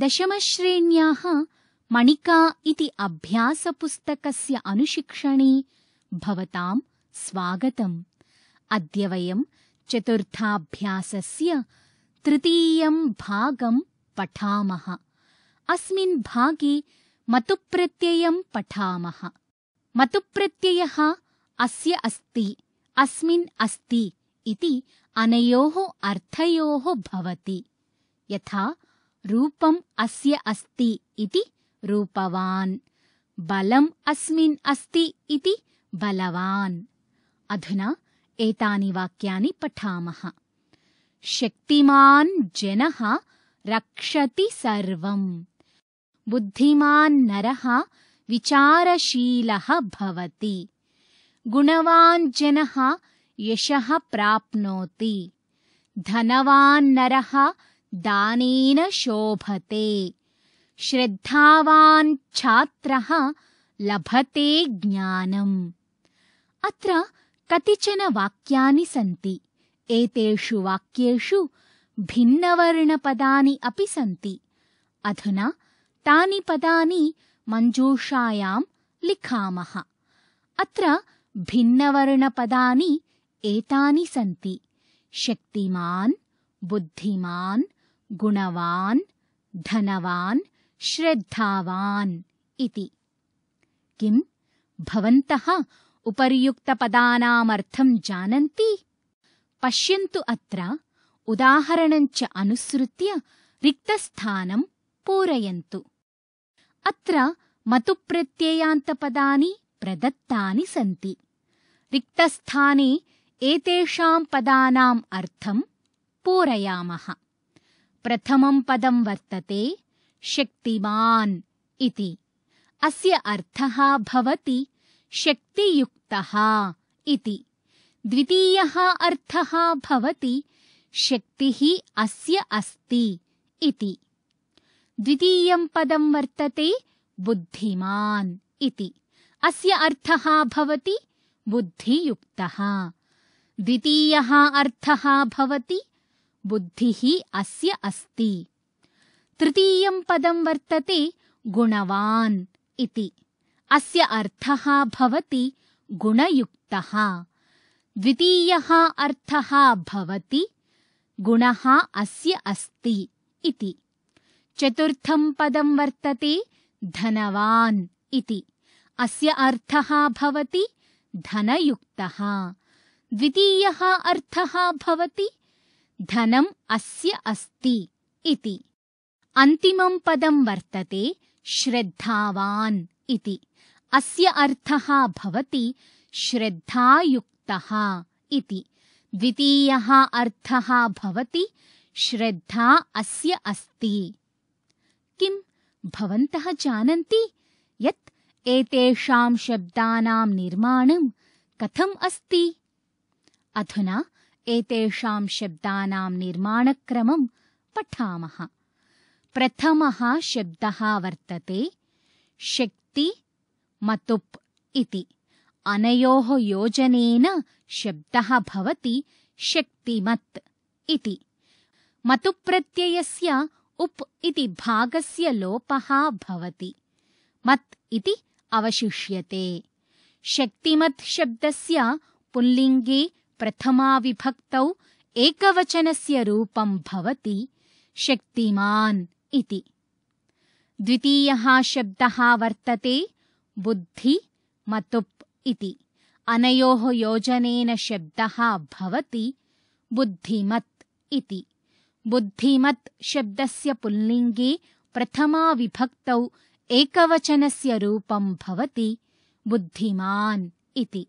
दशमश्रेण्याः मणिका इति अभ्यासपुस्तकस्य अनुशिक्षणे भवतां स्वागतम्। अद्य वयं चतुर्थाभ्यासस्य तृतीयं भागं पठामः। अस्मिन् भागे मतुप्रत्ययं पठामः। मतुप्रत्ययः अस्य अस्ति, अस्मिन् अस्ति इति अनयोः अर्थयोः भवति। यथा रूपम् अस्य अस्ति इति रूपवान्, बलम् अस्मिन् अस्ति इति बलवान्। अधुना एतानि वाक्यानि पठामः। शक्तिमान् जनः रक्षति सर्वम्। बुद्धिमान् नरः विचारशीलः भवति। गुणवान् जनः यशः प्राप्नोति। धनवान् नरः दानेन शोभते। श्रद्धावान् छात्रः लभते ज्ञानम्। अत्र कतिचन वाक्यानि सन्ति। एतेषु वाक्येषु भिन्नवर्णपदानि अपि सन्ति। अधुना तानि पदानि मञ्जूषायां लिखामः। अत्र भिन्नवर्णपदानि एतानि सन्ति: शक्तिमान्, बुद्धिमान्, गुणवान्, धनवान्, श्रद्धावान् इति। किं भवन्तः उपर्युक्तपदानामर्थं जानन्ति? पश्यन्तु, अत्र उदाहरणं च अनुसृत्य रिक्तस्थानं पूरयन्तु। अत्र मतुप्रत्ययान्तपदानि प्रदत्तानि सन्ति। रिक्तस्थाने एतेषां पदानाम् अर्थं पूरयामः। प्रथमं पदं वर्तते शक्तिमान् इति। अस्य अर्थः भवति शक्तियुक्तः इति। द्वितीयः अर्थः भवति शक्तिः अस्य अस्ति इति। द्वितीयं पदं वर्तते बुद्धिमान् इति। अस्य अर्थः भवति बुद्धियुक्तः। द्वितीयः अर्थः भवति बुद्धिः अस्य अस्ति। तृतीयं पदं वर्तते गुणवान् इति। अस्य अर्थः भवति गुणयुक्तः। द्वितीयः अर्थः भवति गुणः अस्य अस्ति इति। चतुर्थं पदं वर्तते धनवान् इति। अस्य अर्थः भवति धनयुक्तः। द्वितीयः अर्थः भवति धनम् अस्य अस्ति इति। अन्तिमं पदं वर्तते श्रद्धावान् इति। अस्य अर्थः भवति श्रद्धायुक्तः इति। द्वितीयः अर्थः भवति श्रद्धा अस्य अस्ति। किं भवन्तः जानन्ति यत् एतेषां शब्दानां निर्माणं कथम् अस्ति? अधुना एतेषां शब्दानां निर्माणक्रमं पठामः। प्रथमः शब्दः वर्तते शक्ति मतुप् इति। अनयोः योजनेन शब्दः भवति शक्तिमत् इति। मतुप्रत्ययस्य उप् इति भागस्य लोपः भवति। मत् इति अवशिष्यते। शक्तिमत् शब्दस्य पुल्लिङ्गे प्रथमाविभक्तौ एकवचनस्य रूपं भवति शक्तिमान् इति। द्वितीयः शब्दः वर्तते बुद्धि मतुप् इति। अनयोः योजनेन शब्दः भवति बुद्धिमत् इति। बुद्धिमत् शब्दस्य पुल्लिङ्गे प्रथमाविभक्तौ एकवचनस्य रूपं भवति बुद्धिमान् इति।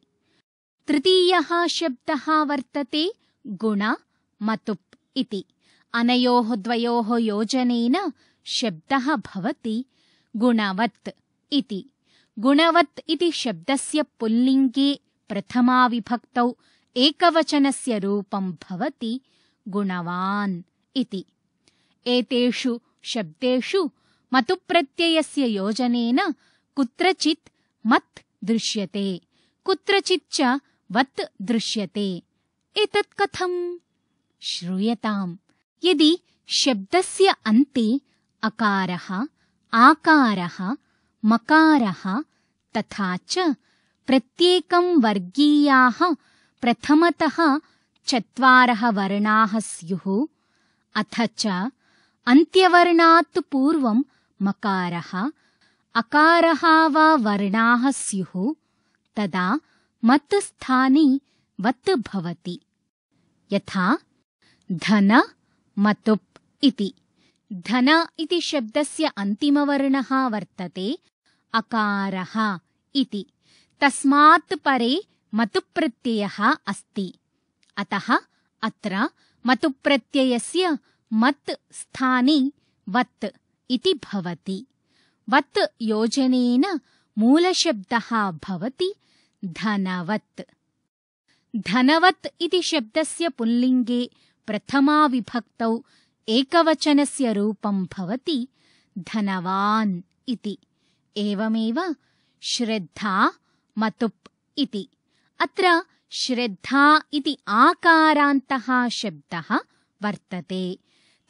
तृतीयः शब्दः वर्तते गुण मतुप् इति। अनयोः द्वयोः योजनेन शब्दः भवति गुणवत् इति। गुणवत् इति शब्दस्य पुल्लिङ्गे प्रथमाविभक्तौ एकवचनस्य रूपं भवति गुणवान् इति। एतेषु शब्देषु मतुप्रत्ययस्य योजनेन कुत्रचित् मत् दृश्यते, कुत्रचित् च वत् दृश्यते। एतत् कथम्? श्रूयताम्। यदि शब्दस्य अन्ते अकारः, आकारः, मकारः तथा च प्रत्येकं वर्गीयाः प्रथमतः 4 वर्णाः स्युः, अथ च अन्त्यवर्णात् पूर्वं मकारः, अकारः वा वर्णाः स्युः, तदा मत् स्थाने वत् भवति। यथा धन मतुप् इति। धन इति शब्दस्य अन्तिमवर्णः वर्तते अकारः इति। तस्मात् परे मतुप्रत्ययः अस्ति। अतः अत्र मतुप्रत्ययस्य मत् स्थाने वत् इति भवति। वत् योजनेन मूलशब्दः भवति धनवत्। धनवत् इति शब्दस्य पुल्लिङ्गे प्रथमाविभक्तौ एकवचनस्य रूपं भवति धनवान् इति। एवमेव श्रद्धा मतुप् इति। अत्र श्रद्धा इति आकारान्तः शब्दः वर्तते।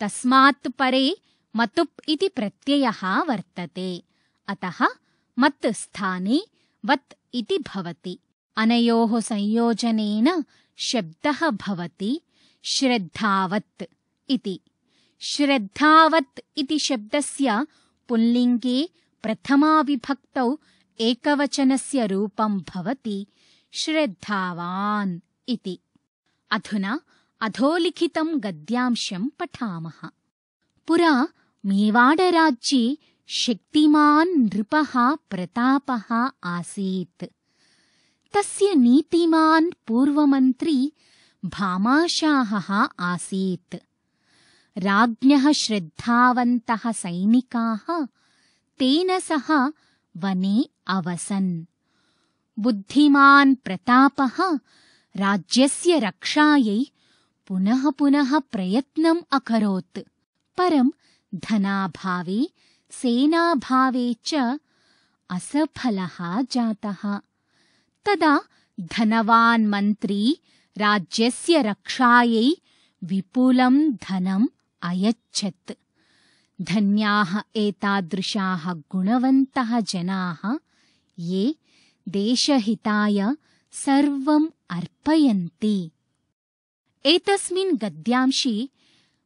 तस्मात् परे मतुप् इति प्रत्ययः वर्तते। अतः मत् स्थाने वत् इति भवति। अनयोः संयोजनेन शब्दः भवति श्रद्धावत् इति। श्रद्धावत् इति शब्दस्य पुल्लिङ्गे प्रथमाविभक्तौ एकवचनस्य रूपं भवति श्रद्धावान् इति। अधुना अधोलिखितं गद्यांशं पठामः। पुरा मेवाडराज्ये शक्तिमान् नृपः प्रतापः आसीत्। तस्य नीतिमान् पूर्वमन्त्री भामाशाहः आसीत्। राज्ञः श्रद्धावन्तः सैनिकाः तेन सह वने अवसन्। बुद्धिमान् प्रतापः राज्यस्य रक्षायै पुनः पुनः प्रयत्नम् अकरोत्। परं धनाभावे सेनाभावे च असफलः जातः। तदा धनवान् मन्त्री राज्यस्य रक्षायै विपुलं धनम् अयच्छत्। धन्याः एतादृशाः गुणवन्तः जनाः ये देशहिताय सर्वम् अर्पयन्ति। एतस्मिन् गद्यांशे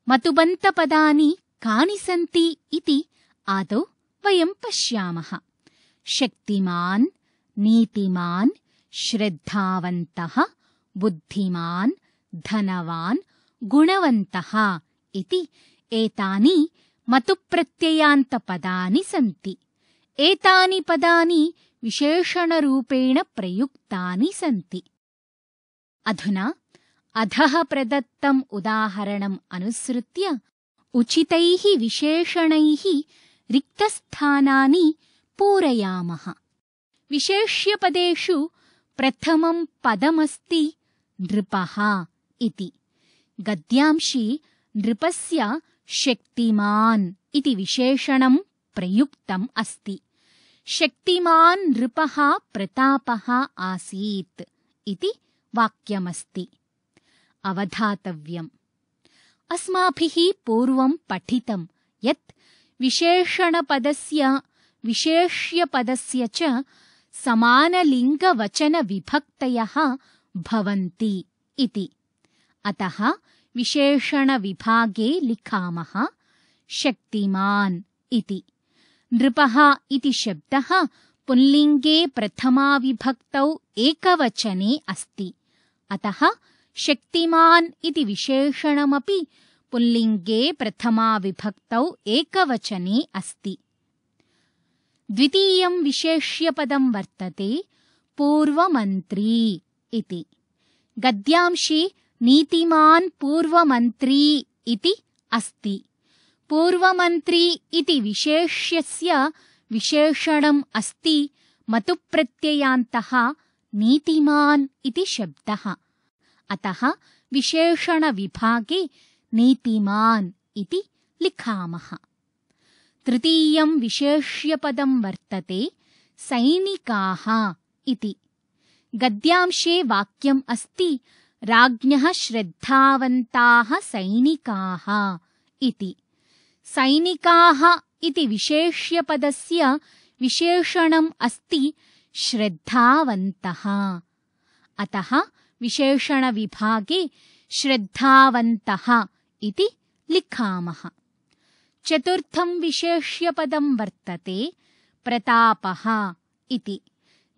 मतुबन्तपदानि कानि सन्ति इति आदौ वयं पश्यामः। शक्तिमान्, नीतिमान्, श्रद्धावन्तः, बुद्धिमान्, धनवान्, गुणवन्तः इति एतानि मतुप्रत्ययान्तपदानि सन्ति। एतानि पदानि विशेषणरूपेण प्रयुक्तानि सन्ति। अधुना अधः प्रदत्तम् उदाहरणम् अनुसृत्य उचितैः विशेषणैः रिक्तस्थानानि पूरयामः। विशेष्यपदेषु प्रथमं पदमस्ति नृपः इति। गद्यांशे नृपस्य शक्तिमान् इति विशेषणं प्रयुक्तम् अस्ति। शक्तिमान् नृपः प्रतापः आसीत् इति वाक्यमस्ति। अवधातव्यम्। अस्माभिः पूर्वं पठितं यत् विशेषणपदस्य विशेष्यपदस्य च समानलिङ्गवचनविभक्तयः भवन्ति इति। अतः विशेषणविभागे लिखामः शक्तिमान् इति। नृपः इति शब्दः पुल्लिङ्गे प्रथमाविभक्तौ एकवचने अस्ति। अतः शक्तिमान् इति विशेषणमपि पुल्लिङ्गे प्रथमाविभक्तौ एकवचने अस्ति। द्वितीयं विशेष्यपदं वर्तते पूर्वमन्त्री इति। गद्यांशे नीतिमान् पूर्वमन्त्री इति अस्ति। पूर्वमन्त्री इति विशेष्यस्य विशेषणम् अस्ति मतुप्रत्ययान्तः नीतिमान् इति शब्दः। अतः विशेषणविभागे नीतिमान् इति लिखामः। तृतीयं विशेष्यपदं वर्तते सैनिकाः इति। गद्यांशे वाक्यम् अस्ति राज्ञः श्रद्धावन्ताः सैनिकाः इति। सैनिकाः इति विशेष्यपदस्य विशेषणम् अस्ति श्रद्धावन्तः। अतः विशेषणविभागे श्रद्धावन्तः इति लिखामः। चतुर्थं विशेष्यपदं वर्तते प्रतापः इति।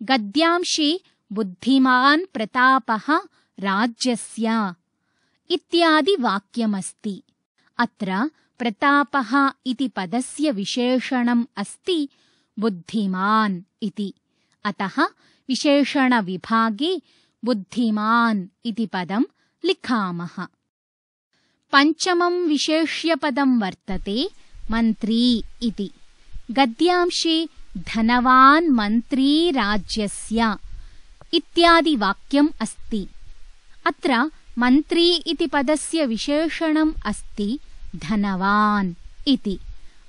गद्यांशे बुद्धिमान् प्रतापः राज्यस्य इत्यादि वाक्यमस्ति। अत्र प्रतापः इति पदस्य विशेषणम् अस्ति बुद्धिमान् इति। अतः विशेषणविभागे बुद्धिमान् इति पदं लिखामः। पञ्चमं विशेष्यपदं वर्तते मन्त्री इति। गद्यांशे धनवान् मन्त्री राज्यस्य इत्यादि वाक्यम् अस्ति। अत्र मन्त्री इति पदस्य विशेषणम् अस्ति धनवान् इति।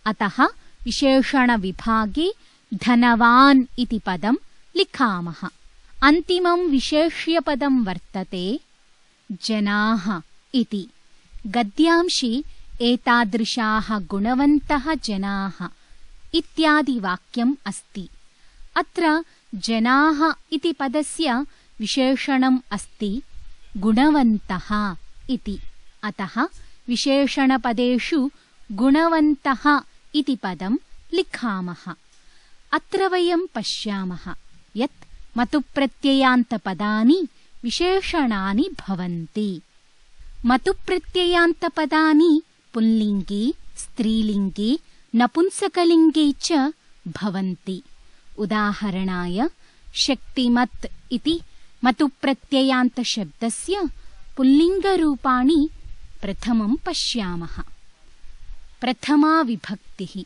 अतः विशेषणविभागे धनवान् इति पदं लिखामः। अन्तिमं विशेष्यपदं वर्तते जनाः इति। गद्यांशे एतादृशाः गुणवन्तः जनाः इत्यादि वाक्यम् अस्ति। अत्र जनाः इति पदस्य विशेषणम् अस्ति गुणवन्तः इति। अतः विशेषणपदेषु गुणवन्तः इति पदं लिखामः। अत्र वयं पश्यामः यत् मतुप्रत्ययान्तपदानि विशेषणानि भवन्ति। मतुप्रत्ययान्तपदानि पुल्लिङ्गे, स्त्रीलिङ्गे, नपुंसकलिङ्गे च भवन्ति। उदाहरणाय शक्तिमत् इति मतुप्रत्ययान्तशब्दस्य पुल्लिङ्गरूपाणि प्रथमं पश्यामः। प्रथमा विभक्तिः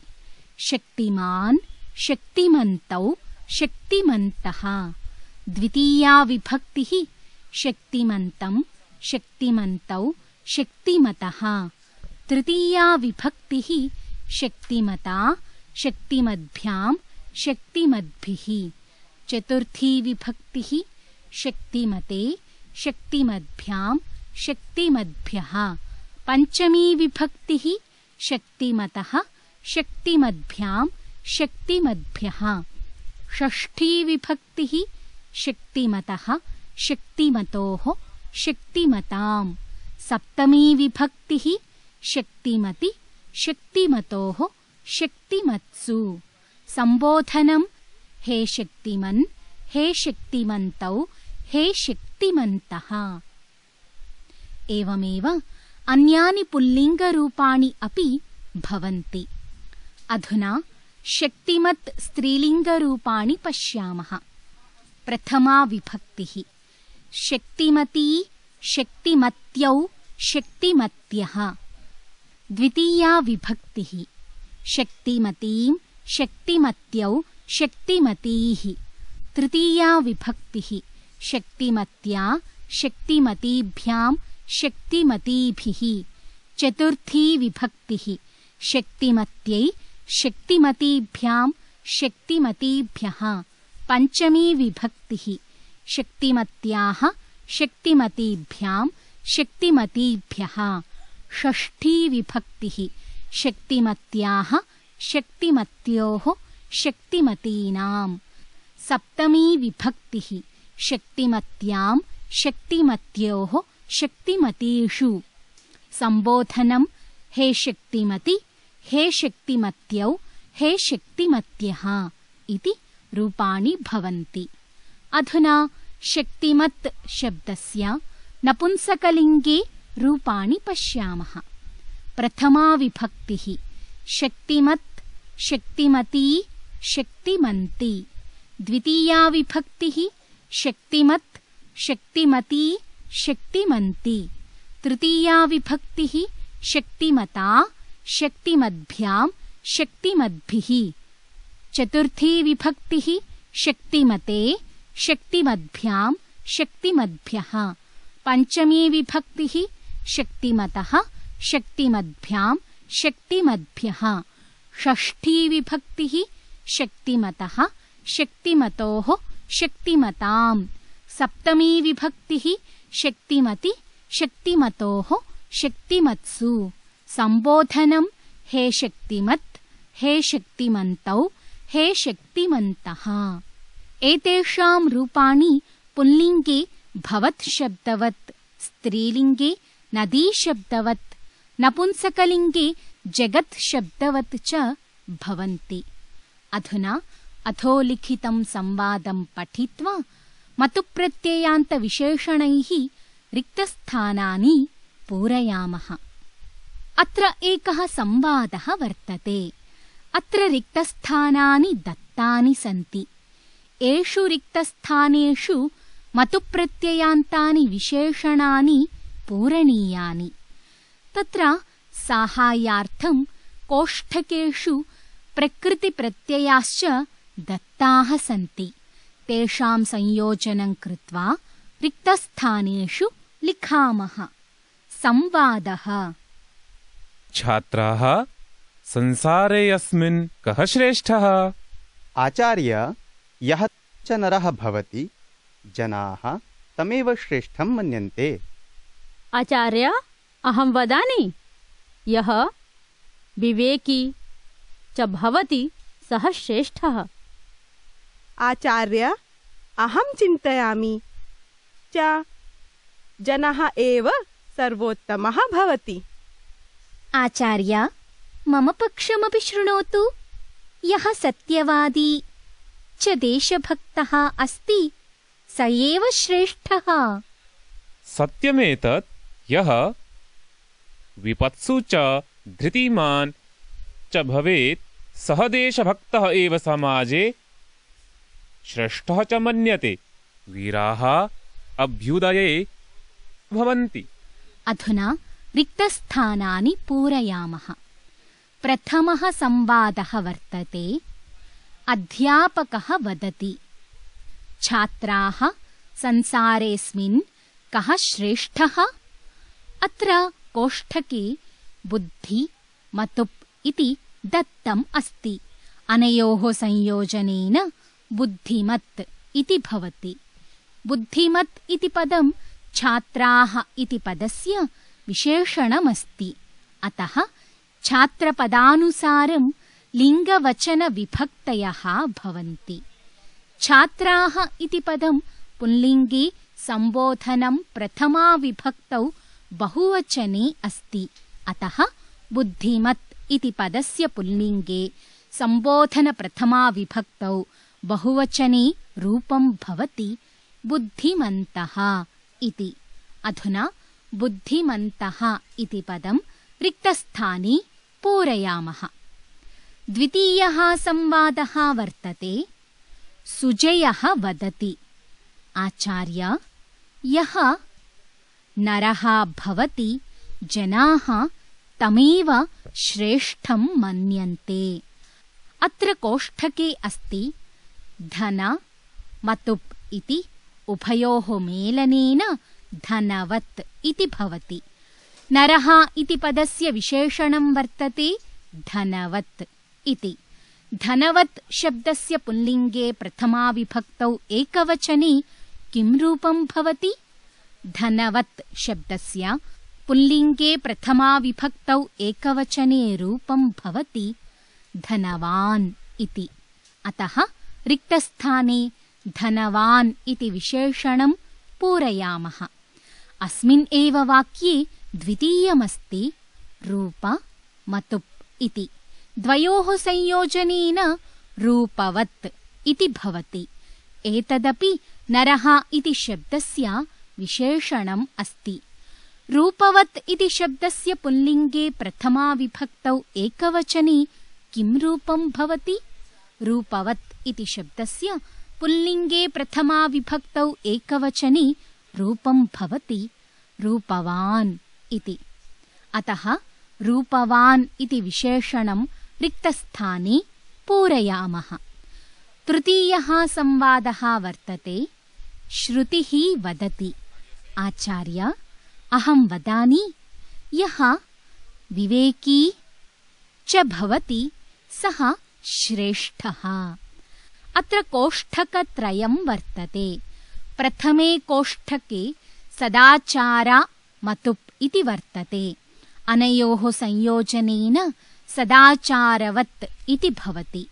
शक्तिमान्, शक्तिमन्तौ, शक्तिमन्तः। द्वितीया विभक्तिः शक्तिमन्तं, शक्तिमन्तौ, शक्तिमतः। तृतीया विभक्तिः शक्तिमता, शक्तिमद्भ्यां, शक्तिमद्भिः। चतुर्थी विभक्तिः शक्तिमते, शक्तिमद्भ्यां, शक्तिमद्भ्यः। पञ्चमी विभक्तिः शक्तिमतः, शक्तिमद्भ्यां, शक्तिमद्भ्यः। षष्ठी विभक्तिः शक्तिमतः, शक्तिमतोः, शक्तिमतां। सप्तमी विभक्तिः शक्तिमति, शक्तिमतोः, शक्तिमत्सु। संबोधनं हे शक्तिमन्, हे शक्तिमन्तौ, हे शक्तिमन्तः। एवमेव अन्यानि पुल्लिङ्गरूपाणि अपि भवन्ति। अधुना शक्तिमत् स्त्रीलिङ्गरूपाणि पश्यामः। प्रथमा विभक्तिः शक्तिमती, शक्तिमत्यौ, शक्तिमत्यः। द्वितीया विभक्तिः शक्तिमतीं, शक्तिमत्यौ, शक्तिमतीः। तृतीया विभक्तिः शक्तिमत्या, शक्तिमतीभ्यां, शक्तिमतीभिः। चतुर्थी विभक्तिः शक्तिमत्यै, शक्तिमतीभ्यां, शक्तिमतीभ्यः। पञ्चमी विभक्तिः शक्तिमत्याः, शक्तिमतीभ्यां, शक्तिमतीभ्यः। षष्ठी विभक्तिः शक्तिमत्याः, शक्तिमत्योः, शक्तिमतीनां। सप्तमी विभक्तिः शक्तिमत्यां, शक्तिमत्योः, शक्तिमतीषु। संबोधनं हे शक्तिमति, हे शक्तिमत्यौ, हे शक्तिमत्यः इति रूपाणि भवन्ति। अधुना शक्तिमत् शब्दस्य नपुंसकलिङ्गे रूपाणि पश्यामः। प्रथमा विभक्तिः शक्तिमत्, शक्तिमती, शक्तिमन्ती। द्वितीया विभक्तिः शक्तिमत्, शक्तिमती, शक्तिमन्ती। तृतीया विभक्तिः शक्तिमता, शक्तिमद्भ्यां, शक्तिमद्भिः। चतुर्थी विभक्तिः शक्तिमते, शक्तिमद्भ्यां, शक्तिमद्भ्यः। पञ्चमी विभक्तिः शक्तिमतः, शक्तिमद्भ्यां, शक्तिमद्भ्यः। षष्ठी विभक्तिः शक्तिमतः, शक्तिमतोः, शक्तिमतां। सप्तमी विभक्तिः शक्तिमति, शक्तिमतोः, शक्तिमत्सु। संबोधनं हे शक्तिमत्, हे शक्तिमन्तौ, हे शक्तिमन्तः। एतेषां रूपाणि पुल्लिङ्गे भवत् शब्दवत्, स्त्रीलिङ्गे नदी शब्दवत्, नपुंसकलिङ्गे जगत् शब्दवत् च भवन्ति। अधुना अधोलिखितं संवादं पठित्वा मतुप्रत्ययान्तविशेषणैः रिक्तस्थानानि पूरयामः। अत्र एकः संवादः वर्तते। अत्र रिक्तस्थानानि दत्तानि सन्ति। एषु रिक्तस्थानेषु मतुप्रत्ययान्तानि विशेषणानि पूरणीयानि। तत्र साहाय्यार्थं कोष्ठकेषु प्रकृतिप्रत्ययाश्च दत्ताः सन्ति। तेषां संयोजनं कृत्वा रिक्तस्थानेषु लिखामः। संवादः। छात्राः, संसारे अस्मिन् कः श्रेष्ठः? आचार्य, यः च नरः भवति, जनाः तमेव श्रेष्ठं मन्यन्ते। आचार्य, अहं वदामि, यः विवेकी च भवति सः श्रेष्ठः। आचार्य, अहं चिन्तयामि च जनः एव सर्वोत्तमः भवति। आचार्य, मम पक्षमपि शृणोतु। यः सत्यवादी च देशभक्तः अस्ति स एव श्रेष्ठः। सत्यमेतत्, यः विपत्सु च धृतिमान् च भवेत् सः देशभक्तः एव समाजे श्रेष्ठः च मन्यते। वीराः अभ्युदये भवन्ति। अधुना रिक्तस्थानानि पूरयामः। प्रथमः संवादः वर्तते। अध्यापकः वदति, छात्राः, संसारेऽस्मिन् कः श्रेष्ठः? अत्र कोष्ठके बुद्धि, मतुप् इति दत्तम् अस्ति। अनयोः संयोजनेन बुद्धिमत् इति भवति। बुद्धिमत् इति पदं छात्राः इति पदस्य विशेषणमस्ति। अतः छात्रपदानुसारं लिङ्गवचनविभक्तयः भवन्ति। छात्राः इति पदं पुल्लिङ्गे सम्बोधनं प्रथमाविभक्तौ बहुवचने अस्ति। अतः बुद्धिमत् इति पदस्य पुल्लिङ्गे सम्बोधनप्रथमाविभक्तौ बहुवचने रूपं भवति बुद्धिमन्तः इति। अधुना बुद्धिमन्तः इति पदं रिक्तस्थाने पूरयामः। द्वितीयः संवादः वर्तते। सुजयः वदति, आचार्य, यः नरः भवति, जनाः तमेव श्रेष्ठं मन्यन्ते। अत्र कोष्ठके अस्ति धन मतुप् इति उभयोः मेलनेन धनवत् इति भवति। नरः इति पदस्य विशेषणं वर्तते धनवत् इति। धनवत् शब्दस्य पुल्लिङ्गे प्रथमाविभक्तौ एकवचने किं रूपं भवति? धनवत् शब्दस्य पुल्लिङ्गे प्रथमाविभक्तौ एकवचने रूपं भवति धनवान् इति। अतः रिक्तस्थाने धनवान् इति विशेषणं पूरयामः। अस्मिन् एव वाक्ये द्वितीयमस्ति रूप मतुप् इति। द्वयोः संयोजनेन रूपवत् इति भवति। एतदपि नरः इति शब्दस्य विशेषणम् अस्ति। रूपवत् इति शब्दस्य पुल्लिङ्गे प्रथमाविभक्तौ एकवचने किं रूपं भवति? रूपवत् इति शब्दस्य पुल्लिङ्गे प्रथमाविभक्तौ एकवचने रूपं भवति रूपवान् इति। अतः रूपवान् इति विशेषणं रिक्तस्थाने पूरयामः। तृतीयः संवादः वर्तते। श्रुतिः वदति, आचार्य, अहं वदामि, यः विवेकी च भवति सः श्रेष्ठः। अत्र कोष्ठकत्रयं वर्तते। प्रथमे कोष्ठके सदाचार मतुप् इति वर्तते। अनयोः संयोजनेन सदाचारवत् इति भवति।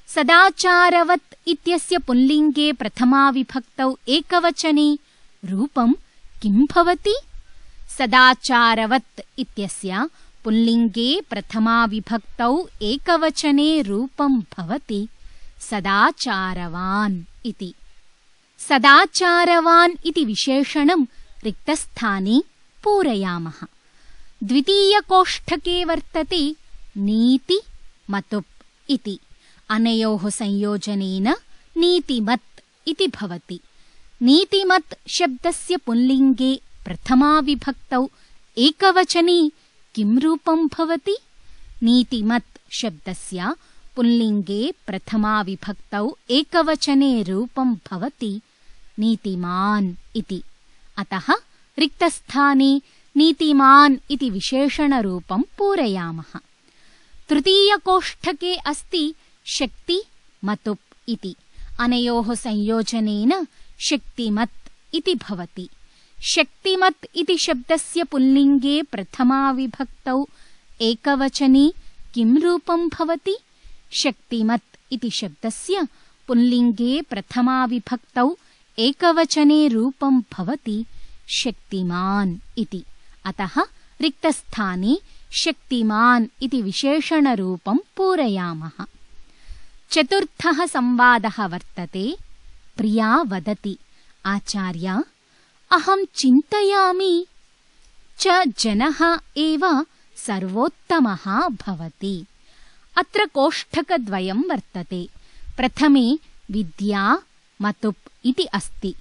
सदाचारवत् इत्यस्य पुल्लिङ्गे प्रथमाविभक्तौ एकवचने रूपं किं भवति? सदाचारवत् इत्यस्य पुल्लिङ्गे प्रथमाविभक्तौ एकवचने रूपं भवति सदाचारवान् इति। सदाचारवान् इति विशेषणं रिक्तस्थाने पूरयामः। द्वितीयकोष्ठके वर्तते नीति मतुप् इति। अनयोः संयोजनेन नीतिमत् इति भवति। नीतिमत् शब्दस्य पुल्लिङ्गे प्रथमाविभक्तौ एकवचने किं रूपं भवति? नीतिमत् शब्दस्य पुल्लिङ्गे प्रथमाविभक्तौ एकवचने रूपं भवति नीतिमान् इति। अतः रिक्तस्थाने नीतिमान् इति विशेषणरूपं पूरयामः। तृतीयकोष्ठके अस्ति शक्ति मतुप् इति। अनयोः संयोजनेन शक्तिमत् इति भवति। शक्तिमत् इति शब्दस्य पुल्लिङ्गे प्रथमाविभक्तौ एकवचने किं रूपं भवति? शक्तिमत् इति शब्दस्य पुल्लिङ्गे प्रथमाविभक्तौ एकवचने रूपं भवति शक्तिमान् इति। अतः रिक्तस्थाने शक्तिमान् इति विशेषणरूपं पूरयामः। चतुर्थः संवादः वर्तते। प्रिया वदति, आचार्य, अहं चिन्तयामि च जनः एव सर्वोत्तमः भवति। अत्र कोष्ठकद्वयं वर्तते। प्रथमे विद्या मतुप् इति अस्ति।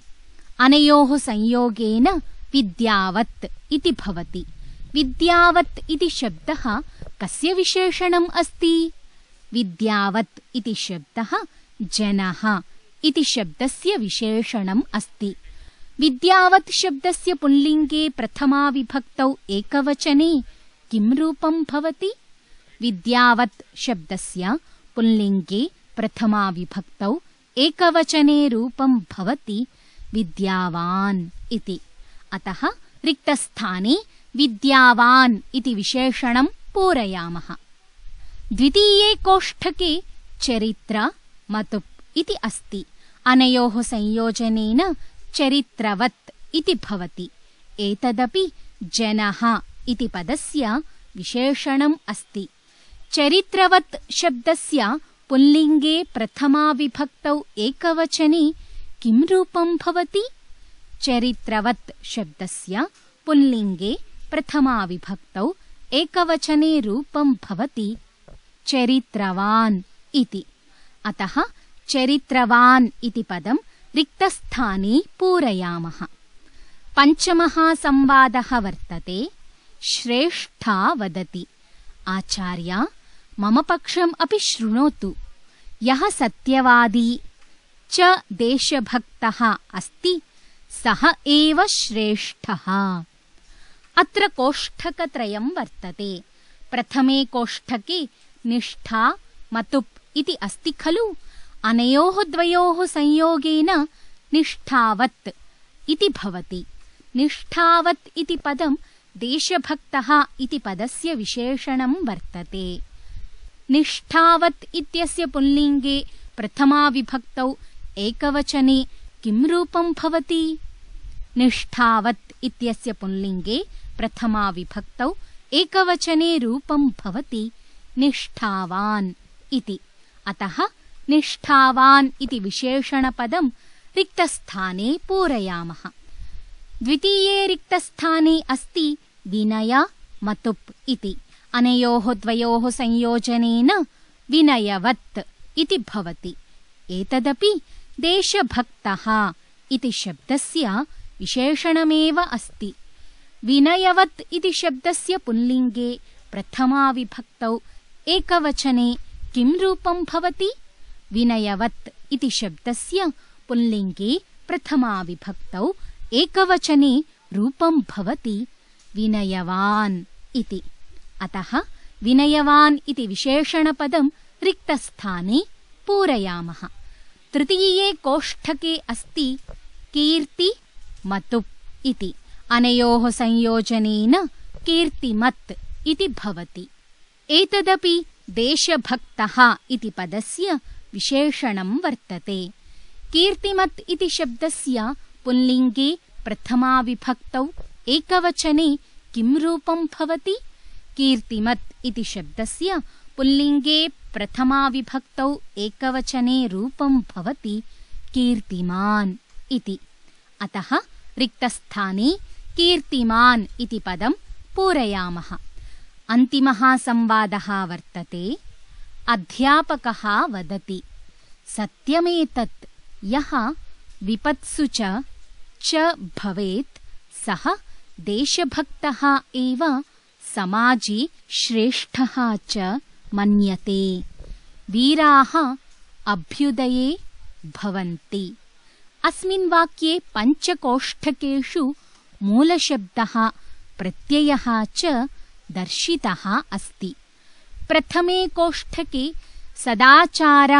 अनयोः संयोगेन विद्यावत् इति भवति। विद्यावत् इति शब्दः कस्य विशेषणम् अस्ति? विद्यावत् इति शब्दः जनः इति शब्दस्य विशेषणम् अस्ति। विद्यावत् शब्दस्य पुल्लिङ्गे प्रथमाविभक्तौ एकवचने किं रूपं भवति? विद्यावत् शब्दस्य पुल्लिङ्गे प्रथमाविभक्तौ एकवचने रूपं भवति विद्यावान् इति। अतः रिक्तस्थाने विद्यावान् इति विशेषणं पूरयामः। द्वितीये कोष्ठके चरित्र मतुप् इति अस्ति। अनयोः संयोजनेन चरित्रवत् इति भवति। एतदपि जनः इति पदस्य विशेषणम् अस्ति। चरित्रवत् शब्दस्य पुल्लिङ्गे प्रथमाविभक्तौ एकवचने किं रूपं भवति? चरित्रवत् शब्दस्य पुल्लिङ्गे प्रथमाविभक्तौ एकवचने रूपं भवति चरित्रवान् इति। अतः चरित्रवान् इति पदं रिक्तस्थाने पूरयामः। पञ्चमः संवादः वर्तते। श्रेष्ठा वदति, आचार्य, मम पक्षम् अपि शृणोतु। यः सत्यवादी च देशभक्तः अस्ति सः एव श्रेष्ठः। अत्र कोष्ठकत्रयं वर्तते। प्रथमे कोष्ठके निष्ठा मतुप् इति अस्ति खलु। अनयोः द्वयोः संयोगेन निष्ठावत् इति भवति। निष्ठावत् इति पदं देशभक्तः इति पदस्य विशेषणं वर्तते। निष्ठावत् इत्यस्य पुल्लिङ्गे प्रथमाविभक्तौ एकवचने किं रूपं भवति? निष्ठावत् इत्यस्य पुल्लिङ्गे प्रथमाविभक्तौ एकवचने रूपं भवति निष्ठावान् इति। अतः निष्ठावान् इति विशेषणपदं रिक्तस्थाने पूरयामः। द्वितीये रिक्तस्थाने अस्ति विनय मतुप् इति। अनयोः द्वयोः संयोजनेन विनयवत् इति भवति। एतदपि देशभक्तः इति शब्दस्य विशेषणमेव अस्ति। विनयवत् इति शब्दस्य पुल्लिङ्गे प्रथमाविभक्तौ एकवचने किं रूपं भवति? विनयवत् इति शब्दस्य पुल्लिङ्गे प्रथमाविभक्तौ एकवचने रूपं भवति विनयवान् इति। अतः विनयवान् इति विशेषणपदं रिक्तस्थाने पूरयामः। तृतीये कोष्ठके अस्ति कीर्ति मतुप् इति। अनयोः संयोजनेन कीर्तिमत् इति भवति। एतदपि देशभक्तः इति पदस्य विशेषणं वर्तते। कीर्तिमत् इति शब्दस्य पुल्लिङ्गे प्रथमाविभक्तौ एकवचने किं रूपं भवति? कीर्तिमत् इति शब्दस्य पुल्लिङ्गे प्रथमाविभक्तौ एकवचने रूपं भवति कीर्तिमान् इति। अतः रिक्तस्थाने कीर्तिमान् इति पदं पूरयामः। अन्तिमः संवादः वर्तते। अध्यापकः वदति, सत्यमेतत् यः विपत्सु च भवेत् सः देशभक्तः एव समाजे श्रेष्ठः च मन्यते। वीराः अभ्युदये भवन्ति। अस्मिन् वाक्ये पञ्चकोष्ठकेषु मूलशब्दः प्रत्ययः च दर्शितः अस्ति। प्रथमे कोष्ठके सदाचार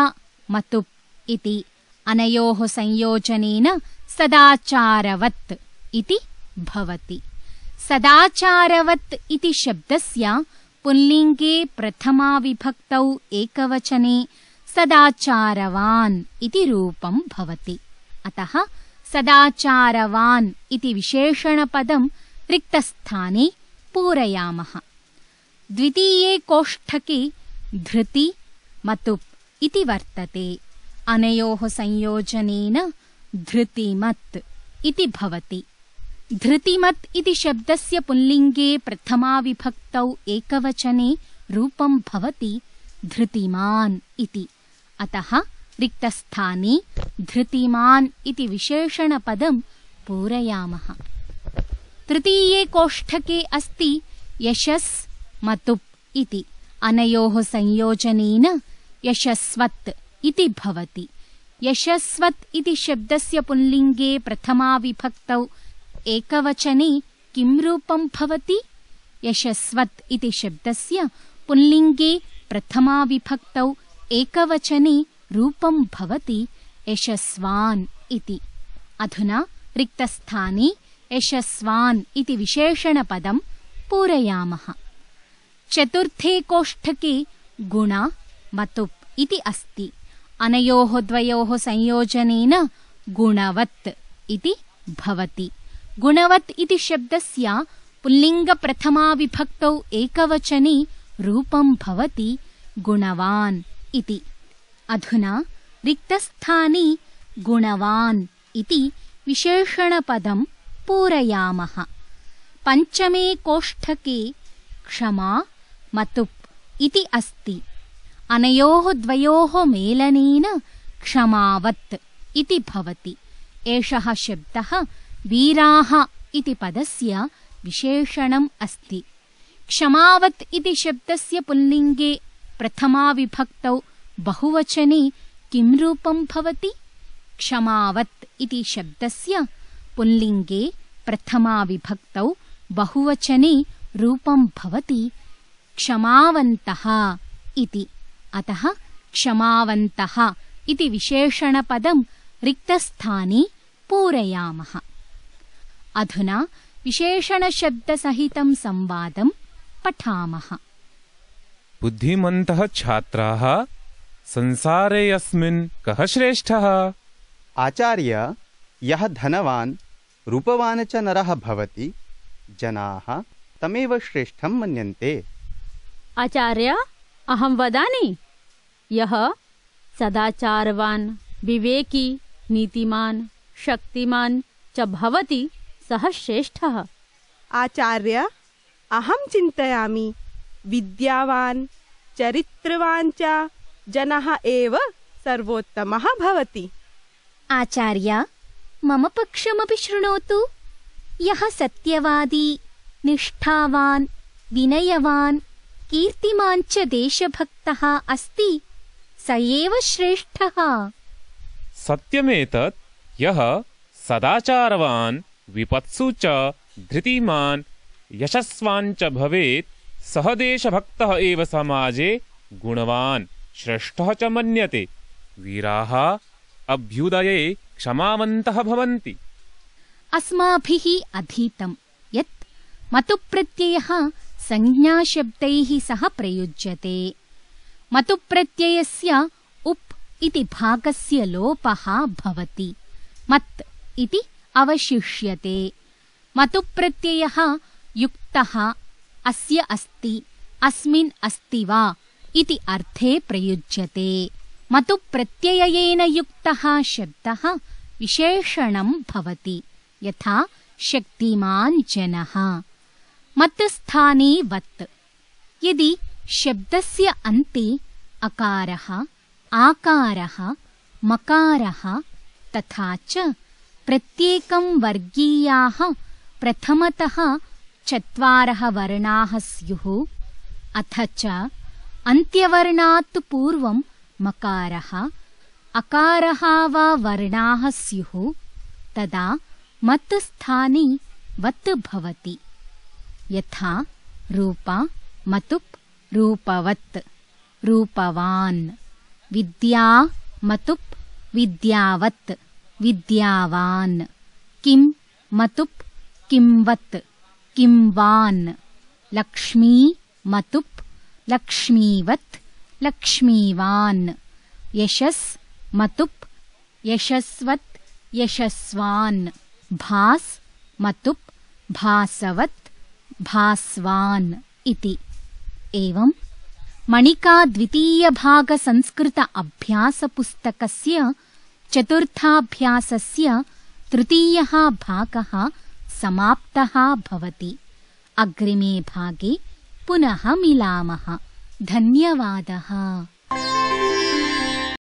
मतुप् इति अनयोः संयोजनेन सदाचारवत् इति भवति। सदाचारवत् इति शब्दस्य पुल्लिङ्गे प्रथमाविभक्तौ एकवचने सदाचारवान् इति रूपं भवति। अतः सदाचारवान् इति विशेषणपदं रिक्तस्थाने पूरयामः। द्वितीये कोष्ठके धृति मतुप् इति वर्तते। अनयोः संयोजनेन धृतिमत् इति भवति। धृतिमत् इति शब्दस्य पुल्लिङ्गे प्रथमाविभक्तौ एकवचने रूपं भवति धृतिमान् इति। अतः रिक्तस्थाने धृतिमान् इति विशेषणपदं पूरयामः। तृतीये कोष्ठके अस्ति यशस् मतुप् इति। अनयोः संयोजनेन यशस्वत् इति भवति। यशस्वत् इति शब्दस्य पुल्लिङ्गे प्रथमाविभक्तौ एकवचने किं रूपं भवति? यशस्वत् इति शब्दस्य पुल्लिङ्गे प्रथमाविभक्तौ एकवचने रूपं भवति यशस्वान् इति। अधुना रिक्तस्थाने यशस्वान् इति विशेषणपदं पूरयामः। चतुर्थे कोष्ठके गुण मतुप् इति अस्ति। अनयोः द्वयोः संयोजनेन गुणवत् इति भवति। गुणवत् इति शब्दस्य पुल्लिङ्गप्रथमाविभक्तौ एकवचने रूपं भवति गुणवान् इति। अधुना रिक्तस्थाने गुणवान् इति विशेषणपदं पूरयामः। पञ्चमे कोष्ठके क्षमा मतुप् इति अस्ति। अनयोः द्वयोः मेलनेन क्षमावत् इति भवति। एषः शब्दः वीराः इति पदस्य विशेषणम् अस्ति। क्षमावत् इति शब्दस्य पुल्लिङ्गे प्रथमाविभक्तौ बहुवचने किं रूपं भवति? क्षमावत् इति शब्दस्य पुल्लिङ्गे प्रथमाविभक्तौ बहुवचने रूपं भवति क्षमावन्तः इति। अतः क्षमावन्तः इति विशेषणपदं रिक्तस्थाने पूरयामः। अधुना विशेषणशब्दसहितं संवादं पठामः। बुद्धिमन्तः छात्राः संसारे अस्मिन् कः श्रेष्ठः? आचार्य, यः धनवान् रूपवान् च नरः भवति, जनाः तमेव श्रेष्ठं मन्यन्ते। आचार्य, अहं वदामि, यः सदाचारवान् विवेकी नीतिमान् शक्तिमान् च भवति सः श्रेष्ठः। आचार्य, अहं चिन्तयामि, विद्यावान् चरित्रवान् च जनः एव सर्वोत्तमः भवति। आचार्य, मम पक्षमपि शृणोतु। यः सत्यवादी निष्ठावान् विनयवान् कीर्तिमान् च देशभक्तः अस्ति स एव श्रेष्ठः। सत्यमेतत् यः सदाचारवान् विपत्सु च धृतिमान् यशस्वान् च भवेत् सः देशभक्तः एव समाजे गुणवान् श्रेष्ठः च मन्यते। वीराः अभ्युदये क्षमावन्तः भवन्ति। अस्माभिः अधीतं यत् मतुप्रत्ययः संज्ञाशब्दैः सह प्रयुज्यते। मतुप्रत्ययस्य उप् इति भागस्य लोपः भवति। मत् इति अवशिष्यते। मतुप्रत्ययः युक्तः अस्य अस्ति, अस्मिन् अस्ति वा इति अर्थे प्रयुज्यते। मतुप्रत्ययेन युक्तः शब्दः विशेषणं भवति, यथा शक्तिमान् जनः। मत् स्थाने वत्। यदि शब्दस्य अन्ते अकारः, आकारः, मकारः तथा च प्रत्येकं वर्गीयाः प्रथमतः 4 वर्णाः स्युः, अथ च अन्त्यवर्णात् पूर्वं मकारः, अकारः वा वर्णाः स्युः, तदा मत् स्थाने वत् भवति। यथा रूपा मतुप् रूपवत्, रूपवान्। विद्या मतुप् विद्यावत्, विद्यावान्। किं मतुप् किंवत्, किंवान्। लक्ष्मी मतुप् लक्ष्मीवत्, लक्ष्मीवान्। यशस् मतुप् यशस्वत्, यशस्वान्। भास् मतुप् भासवत्, भास्वान् इति। एवं मणिका द्वितीयभाग संस्कृत अभ्यासपुस्तकस्य चतुर्थाभ्यासस्य तृतीयः भागः समाप्तः भवति। अग्रिमे भागे पुनः मिलामः। धन्यवादः।